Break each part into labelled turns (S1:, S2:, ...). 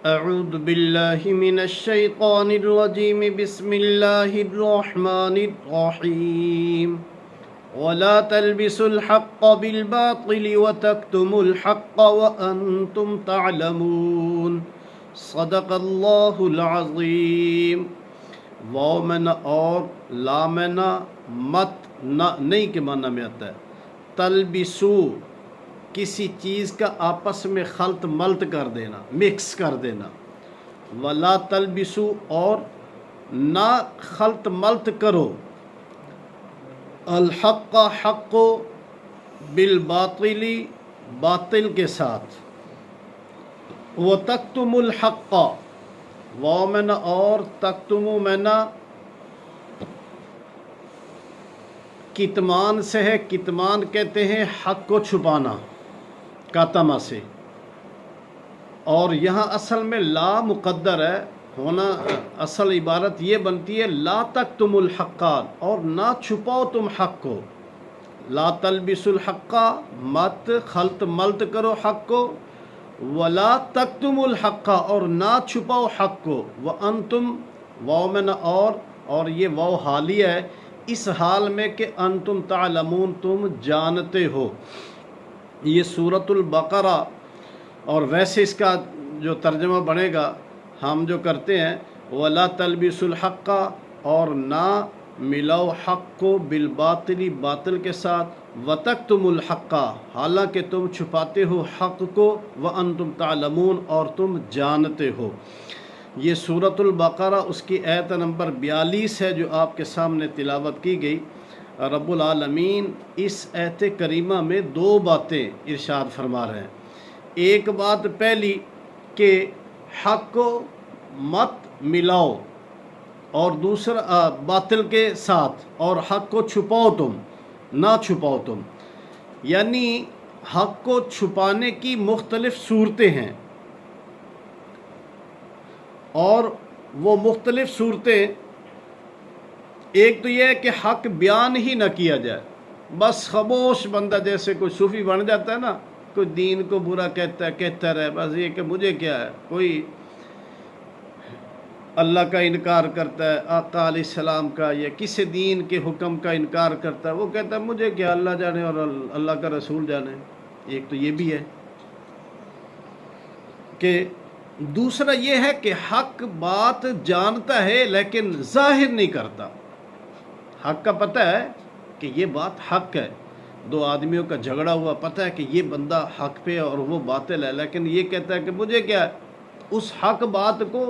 S1: اعوذ باللہ من الشیطان الرجیم بسم اللہ الرحمن الرحیم ولا تلبسوا الحق بالباطل وتكتموا الحق وانتم تعلمون صدق اللہ العظیم۔ واو میں نہ اور، لا میں نہ، مت نہ نہیں کے معنی میں آتا ہے۔ تلبسو کسی چیز کا آپس میں خلط ملط کر دینا، مکس کر دینا۔ ولا تلبسو اور نہ خلط ملط کرو، الحق حق کو، بالباطل باطل کے ساتھ، وتکتم الحق واو میں نہ اور، تکتمو میں نہ، کتمان سے ہے، کتمان کہتے ہیں حق کو چھپانا، کاتما سے، اور یہاں اصل میں لا مقدر ہے ہونا، اصل عبارت یہ بنتی ہے لا تکتم الحق، اور نہ چھپاؤ تم حق کو۔ لا تلبس الحق، مت خلط ملط کرو حق کو، ولا تکتم الحق، اور نہ چھپاؤ حق کو، وانتم واو میں نہ اور یہ واو حالیہ ہے، اس حال میں کہ انتم تعلمون تم جانتے ہو۔ یہ سورۃ البقرہ، اور ویسے اس کا جو ترجمہ بنے گا ہم جو کرتے ہیں ولا تلبس الحق، اور نہ ملاؤ حق کو، بالباطل باطل کے ساتھ، وتکتم الحق حالانکہ تم چھپاتے ہو حق کو، وانتم تعلمون اور تم جانتے ہو۔ یہ سورۃ البقرہ اس کی آیت نمبر 42 ہے جو آپ کے سامنے تلاوت کی گئی۔ رب العالمین اس آیت کریمہ میں دو باتیں ارشاد فرما رہے ہیں۔ ایک بات پہلی کہ حق کو مت ملاؤ، اور دوسرا باطل کے ساتھ، اور حق کو چھپاؤ تم، نہ چھپاؤ تم، یعنی حق کو چھپانے کی مختلف صورتیں ہیں، اور وہ مختلف صورتیں، ایک تو یہ ہے کہ حق بیان ہی نہ کیا جائے، بس خاموش بندہ، جیسے کوئی صوفی بن جاتا ہے نا، کوئی دین کو برا کہتا رہے، بس یہ کہ مجھے کیا ہے، کوئی اللہ کا انکار کرتا ہے، آقا علیہ السلام کا یا کسی دین کے حکم کا انکار کرتا ہے، وہ کہتا ہے مجھے کیا، اللہ جانے اور اللہ کا رسول جانے۔ ایک تو یہ بھی ہے کہ دوسرا یہ ہے کہ حق بات جانتا ہے لیکن ظاہر نہیں کرتا۔ حق کا پتہ ہے کہ یہ بات حق ہے، دو آدمیوں کا جھگڑا ہوا، پتہ ہے کہ یہ بندہ حق پہ اور وہ باطل ہے، لیکن یہ کہتا ہے کہ مجھے کیا ہے، اس حق بات کو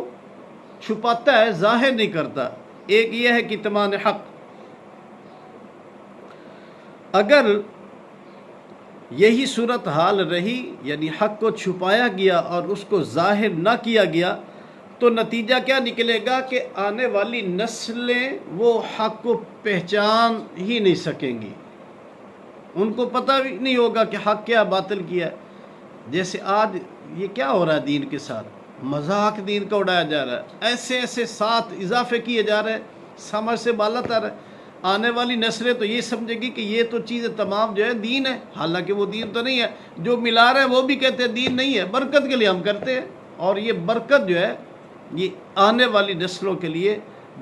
S1: چھپاتا ہے، ظاہر نہیں کرتا۔ ایک یہ ہے کتمان حق۔ اگر یہی صورتحال رہی، یعنی حق کو چھپایا گیا اور اس کو ظاہر نہ کیا گیا، تو نتیجہ کیا نکلے گا کہ آنے والی نسلیں وہ حق کو پہچان ہی نہیں سکیں گی، ان کو پتہ بھی نہیں ہوگا کہ حق کیا باطل کیا ہے۔ جیسے آج یہ کیا ہو رہا ہے دین کے ساتھ، مذاق دین کا اڑایا جا رہا ہے، ایسے ساتھ اضافے کیے جا رہے ہیں، سمجھ سے بالا تر ہے۔ آنے والی نسلیں تو یہ سمجھے گی کہ یہ تو چیزیں تمام جو ہے دین ہے، حالانکہ وہ دین تو نہیں ہے۔ جو ملا رہے ہیں وہ بھی کہتے ہیں دین نہیں ہے، برکت کے لیے ہم کرتے ہیں، اور یہ برکت جو ہے یہ آنے والی نسلوں کے لیے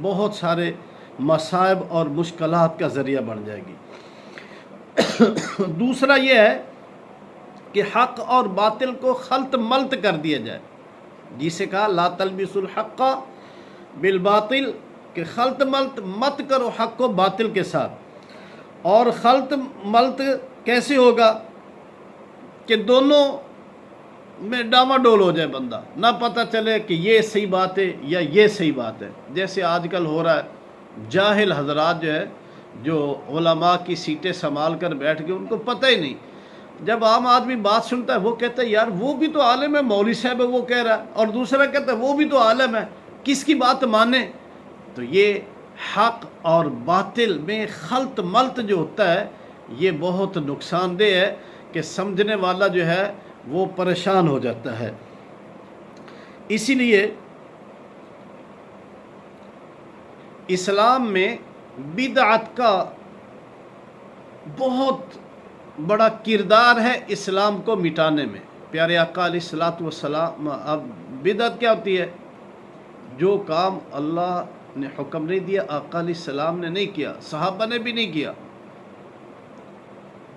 S1: بہت سارے مصائب اور مشکلات کا ذریعہ بن جائے گی۔ دوسرا یہ ہے کہ حق اور باطل کو خلط ملط کر دیا جائے، جسے کہا لا تلبس الحق بالباطل، کہ خلط ملط مت کرو حق کو باطل کے ساتھ۔ اور خلط ملط کیسے ہوگا کہ دونوں میں ڈاما ڈول ہو جائے بندہ، نہ پتہ چلے کہ یہ صحیح بات ہے یا یہ صحیح بات ہے۔ جیسے آج کل ہو رہا ہے، جاہل حضرات جو ہے، جو علماء کی سیٹیں سنبھال کر بیٹھ گئے، ان کو پتہ ہی نہیں، جب عام آدمی بات سنتا ہے وہ کہتا ہے یار وہ بھی تو عالم ہے، مولوی صاحب ہے وہ کہہ رہا ہے، اور دوسرا کہتا ہے وہ بھی تو عالم ہے، کس کی بات مانے؟ تو یہ حق اور باطل میں خلط ملط جو ہوتا ہے یہ بہت نقصان دہ ہے، کہ سمجھنے والا جو ہے وہ پریشان ہو جاتا ہے۔ اسی لیے اسلام میں بدعت کا بہت بڑا کردار ہے اسلام کو مٹانے میں۔ پیارے آقا علیہ الصلوۃ والسلام اب بدعت کیا ہوتی ہے؟ جو کام اللہ نے حکم نہیں دیا، آقا علیہ السلام نے نہیں کیا، صحابہ نے بھی نہیں کیا،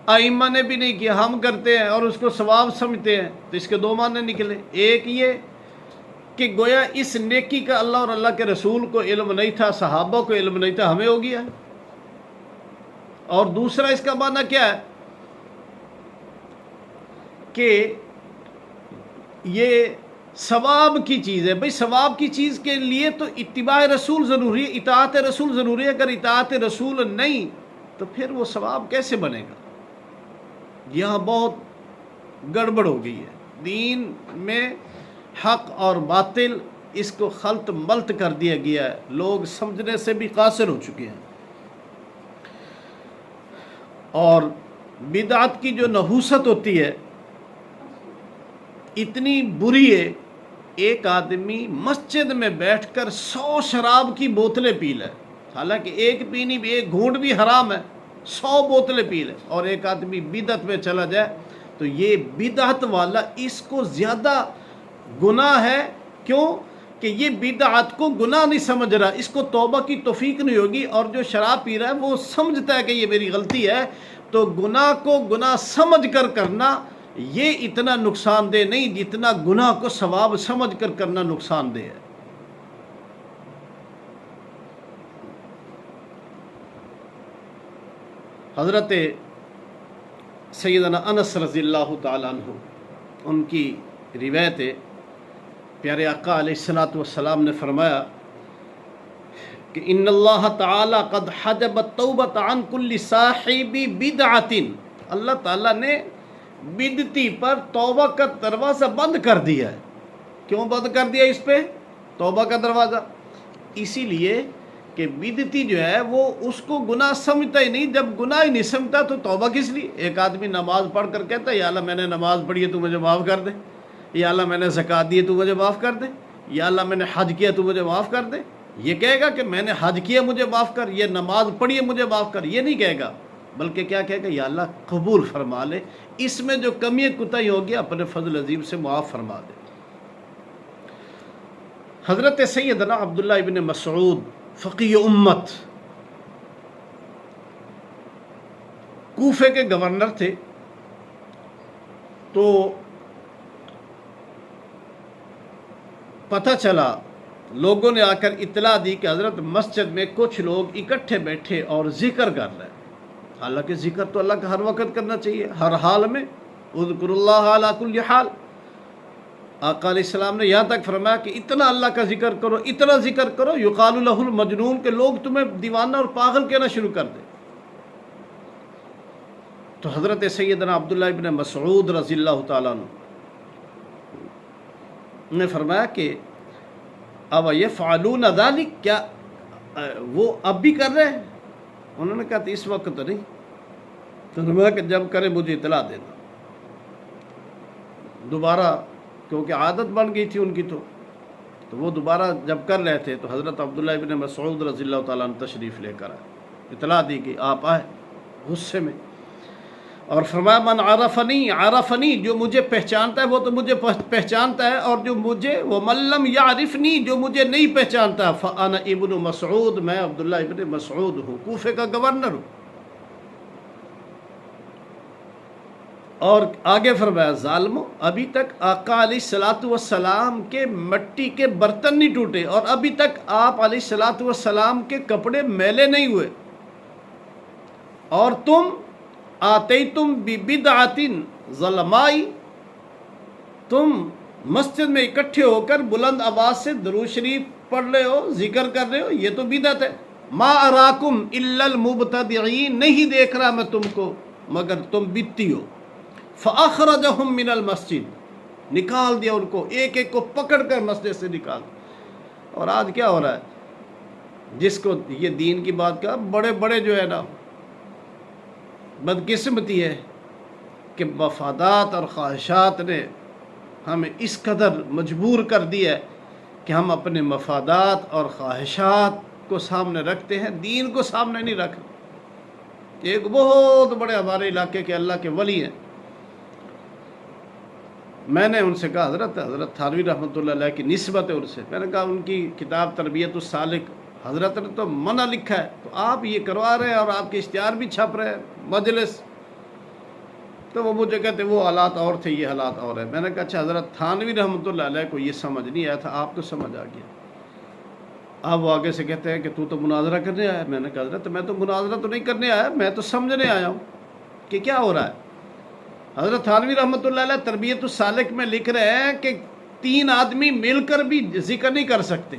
S1: ائمہ نے بھی نہیں کیا، ہم کرتے ہیں اور اس کو ثواب سمجھتے ہیں، تو اس کے دو معنی نکلے۔ ایک یہ کہ گویا اس نیکی کا اللہ اور اللہ کے رسول کو علم نہیں تھا، صحابہ کو علم نہیں تھا، ہمیں ہو گیا۔ اور دوسرا اس کا معنی کیا ہے کہ یہ ثواب کی چیز ہے۔ بھئی ثواب کی چیز کے لیے تو اتباع رسول ضروری ہے، اطاعت رسول ضروری ہے۔ اگر اطاعت رسول نہیں تو پھر وہ ثواب کیسے بنے گا؟ یہاں بہت گڑبڑ ہو گئی ہے دین میں، حق اور باطل اس کو خلط ملط کر دیا گیا ہے، لوگ سمجھنے سے بھی قاصر ہو چکے ہیں۔ اور بدعت کی جو نحوست ہوتی ہے اتنی بری ہے، ایک آدمی مسجد میں بیٹھ کر 100 شراب کی بوتلیں پی لے، حالانکہ ایک پینی بھی، ایک گھونٹ بھی حرام ہے، 100 بوتلیں پی لے، اور ایک آدمی بدعت میں چلا جائے تو یہ بدعت والا اس کو زیادہ گناہ ہے۔ کیوں کہ یہ بدعت کو گناہ نہیں سمجھ رہا، اس کو توبہ کی توفیق نہیں ہوگی، اور جو شراب پی رہا ہے وہ سمجھتا ہے کہ یہ میری غلطی ہے، تو گناہ کو گناہ سمجھ کر کرنا یہ اتنا نقصان دہ نہیں جتنا گناہ کو ثواب سمجھ کر کرنا نقصان دہ ہے۔ حضرت سیدنا انس رضی اللہ تعالیٰ عنہ، ان کی روایت ہے، پیارے آقا علیہ الصلوۃ والسلام نے فرمایا کہ ان اللہ تعالی قد حجب التوبۃ عن کل صاحب بدعۃ، اللہ تعالیٰ نے بدعتی پر توبہ کا دروازہ بند کر دیا ہے۔ کیوں بند کر دیا اس پہ توبہ کا دروازہ؟ اسی لیے کہ بدعتی جو ہے وہ اس کو گناہ سمجھتا ہی نہیں، جب گناہ ہی نہیں سمجھتا تو توبہ کس لیے؟ ایک آدمی نماز پڑھ کر کہتا ہے یا اللہ میں نے نماز پڑھی ہے تو مجھے معاف کر دے، یا اللہ میں نے زکوٰۃ دی ہے تو مجھے معاف کر دے، یا اللہ میں نے حج کیا تو مجھے معاف کر دے۔ یہ کہے گا کہ میں نے حج کیا مجھے معاف کر، یہ نماز پڑھی ہے مجھے معاف کر، یہ نہیں کہے گا، بلکہ کیا کہے گا؟ یا اللہ قبول فرما لے، اس میں جو کمی کوتاہی ہوگی اپنے فضل عظیم سے معاف فرما دے۔ حضرت سیدنا عبداللہ ابن مسعود فقیہ امت کوفے کے گورنر تھے، تو پتہ چلا، لوگوں نے آ کر اطلاع دی کہ حضرت مسجد میں کچھ لوگ اکٹھے بیٹھے اور ذکر کر رہے ہیں۔ حالانکہ ذکر تو اللہ کا ہر وقت کرنا چاہیے، ہر حال میں، اذکر اللہ علی کل حال۔ آقا علیہ السلام نے یہاں تک فرمایا کہ اتنا اللہ کا ذکر کرو، اتنا ذکر کرو، یقال لہ المجنون، کہ لوگ تمہیں دیوانہ اور پاگل کہنا شروع کر دیں۔ تو حضرت سیدنا عبداللہ ابن مسعود رضی اللہ تعالیٰ عنہ نے فرمایا کہ اب یفعلون ذلک، کیا وہ اب بھی کر رہے ہیں؟ انہوں نے کہا تو اس وقت تو نہیں، تو فرمایا کہ جب کرے مجھے اطلاع دینا۔ دوبارہ کیونکہ عادت بن گئی تھی ان کی، تو وہ دوبارہ جب کر رہے تھے تو حضرت عبداللہ ابن مسعود رضی اللہ تعالیٰ عنہ تشریف لے کر آئے، اطلاع دی کہ آپ آئے غصے میں، اور فرمایا من عرفنی عرفنی، جو مجھے پہچانتا ہے وہ تو مجھے پہچانتا ہے، اور جو مجھے ومن لم یعرفنی، جو مجھے نہیں پہچانتا، فانا ابن مسعود، میں عبداللہ ابن مسعود ہوں، کوفے کا گورنر ہوں۔ اور آگے فرمایا ظالمو، ابھی تک آقا علیہ الصلوۃ والسلام کے مٹی کے برتن نہیں ٹوٹے، اور ابھی تک آپ علیہ الصلوۃ والسلام کے کپڑے میلے نہیں ہوئے، اور تم آتیتم ببدعۃ ظلمائی، تم مسجد میں اکٹھے ہو کر بلند آواز سے درود شریف پڑھ رہے ہو، ذکر کر رہے ہو، یہ تو بدعت ہے۔ ما اراکم الا المبتدعین، نہیں دیکھ رہا میں تم کو مگر تم بدعتی ہو۔ فاخرجہم من المسجد، نکال دیا ان کو، ایک ایک کو پکڑ کر مسجد سے نکال۔ اور آج کیا ہو رہا ہے، جس کو یہ دین کی بات کا، بڑے بڑے جو ہے نا، بدقسمتی ہے کہ مفادات اور خواہشات نے ہمیں اس قدر مجبور کر دیا ہے کہ ہم اپنے مفادات اور خواہشات کو سامنے رکھتے ہیں، دین کو سامنے نہیں رکھتے۔ ایک بہت بڑے ہمارے علاقے کے اللہ کے ولی ہیں، میں نے ان سے کہا حضرت تھانوی رحمۃ اللہ علیہ کی نسبت ہے ان سے، میں نے کہا ان کی کتاب تربیت السالک حضرت نے تو منع لکھا ہے، تو آپ یہ کروا رہے ہیں اور آپ کے اشتہار بھی چھپ رہے ہیں مجلس. تو وہ مجھے کہتے وہ حالات اور تھے، یہ حالات اور ہیں. میں نے کہا اچھا حضرت تھانوی رحمۃ اللہ علیہ کو یہ سمجھ نہیں آیا تھا، آپ کو سمجھ آ گیا. اب وہ آگے سے کہتے ہیں کہ تو مناظرہ کرنے آیا. میں نے کہا حضرت میں تو مناظرہ تو نہیں کرنے آیا، میں تو سمجھنے آیا ہوں کہ کیا ہو رہا ہے. حضرت تھانوی رحمۃ اللہ علیہ تربیت السالک میں لکھ رہے ہیں کہ 3 آدمی مل کر بھی ذکر نہیں کر سکتے،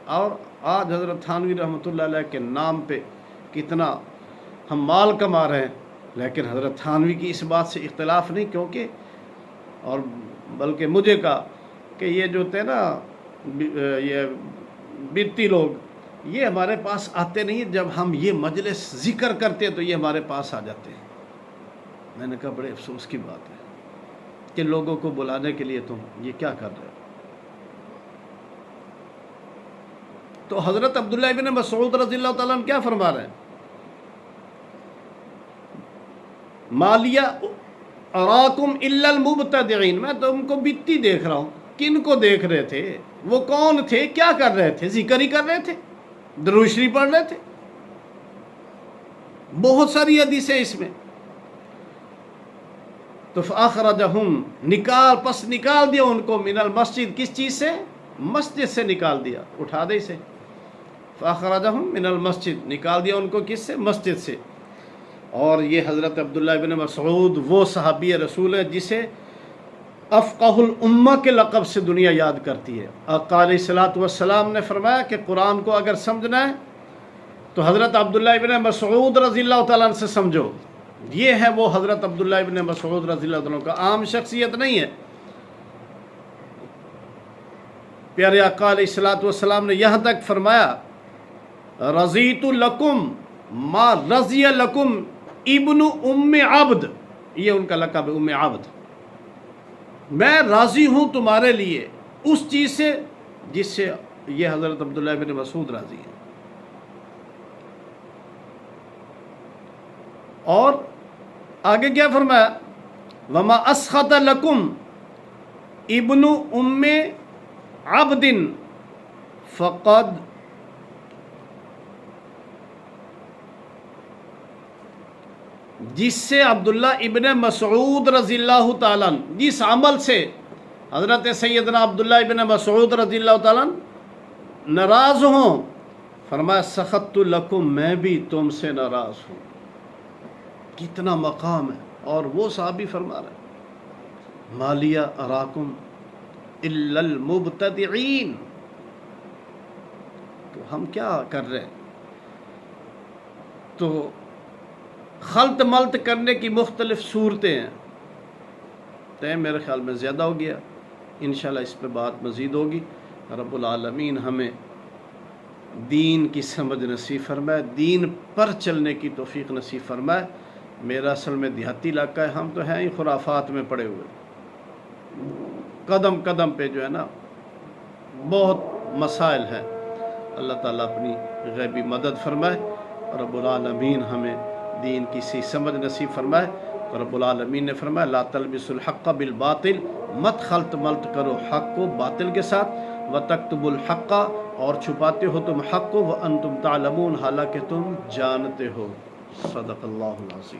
S1: اور آج حضرت تھانوی رحمۃ اللہ علیہ کے نام پہ کتنا ہم مال کما رہے ہیں. لیکن حضرت تھانوی کی اس بات سے اختلاف نہیں، کیونکہ اور بلکہ مجھے کہا کہ یہ جو تھے نا یہ بدتی لوگ، یہ ہمارے پاس آتے نہیں، جب ہم یہ مجلس ذکر کرتے ہیں تو یہ ہمارے پاس آ جاتے ہیں. میں نے کہا بڑے افسوس کی بات ہے کہ لوگوں کو بلانے کے لیے تم یہ کیا کر رہے ہو. تو حضرت عبداللہ ابن مسعود رضی اللہ تعالیٰ عنہ کیا فرما رہے ہیں؟ مالیہ اراکم الا المبتدعین، میں تم کو بدتی دیکھ رہا ہوں. کن کو دیکھ رہے تھے؟ وہ کون تھے؟ کیا کر رہے تھے؟ ذکر ہی کر رہے تھے، درود شریف پڑھ رہے تھے. بہت ساری حدیثیں اس میں. تو فاخرجہم، نکال دیا ان کو، من المسجد، کس چیز سے؟ مسجد سے نکال دیا، اٹھا دے سے. فاخرجہم من المسجد، نکال دیا ان کو کس سے؟ مسجد سے. اور یہ حضرت عبداللہ ابن مسعود وہ صحابی رسول ہے جسے افقہ الامہ کے لقب سے دنیا یاد کرتی ہے. آقا علیہ الصلوۃ والسلام نے فرمایا کہ قرآن کو اگر سمجھنا ہے تو حضرت عبداللہ ابن مسعود رضی اللہ تعالیٰ عنہ سے سمجھو. یہ ہے وہ حضرت عبداللہ ابن مسعود رضی اللہ عنہ کا، عام شخصیت نہیں ہے. پیارے آقا علیہ الصلوۃ والسلام نے یہاں تک فرمایا رضیت لکم ما رضی لکم ابن ام عبد، یہ ان کا لقب ہے، ام عبد. میں راضی ہوں تمہارے لیے اس چیز سے جس سے یہ حضرت عبداللہ ابن مسعود راضی ہیں. اور آگے کیا فرمایا؟ وما اسخط لکم ابن ام عبد فقد، جس سے عبداللہ ابن مسعود رضی اللہ تعالیٰ عنہ، جس عمل سے حضرت سیدنا عبداللہ ابن مسعود رضی اللہ تعالیٰ عنہ ناراض ہوں، فرمایا سخط لکم، میں بھی تم سے ناراض ہوں. کتنا مقام ہے. اور وہ صحابی فرما رہے مالیہ اراکم الا المبتدعین. تو ہم کیا کر رہے ہیں؟ تو خلط ملط کرنے کی مختلف صورتیں ہیں. ٹائم میرے خیال میں زیادہ ہو گیا، انشاءاللہ اس پہ بات مزید ہوگی. رب العالمین ہمیں دین کی سمجھ نصیب فرمائے، دین پر چلنے کی توفیق نصیب فرمائے. میرا اصل میں دیہاتی علاقہ ہے، ہم تو ہیں ہی خرافات میں پڑے ہوئے. قدم قدم پہ جو ہے نا بہت مسائل ہیں. اللہ تعالیٰ اپنی غیبی مدد فرمائے. رب العالمین ہمیں دین کی صحیح سمجھ نصیب فرمائے. رب العالمین نے فرمایا لا تلبسوا الحق بالباطل، مت خلط ملط کرو حق کو باطل کے ساتھ. وتکتبوا الحق، اور چھپاتے ہو تم حق کو، وانتم تعلمون، حالانکہ تم جانتے ہو. صدق اللہ العظیم.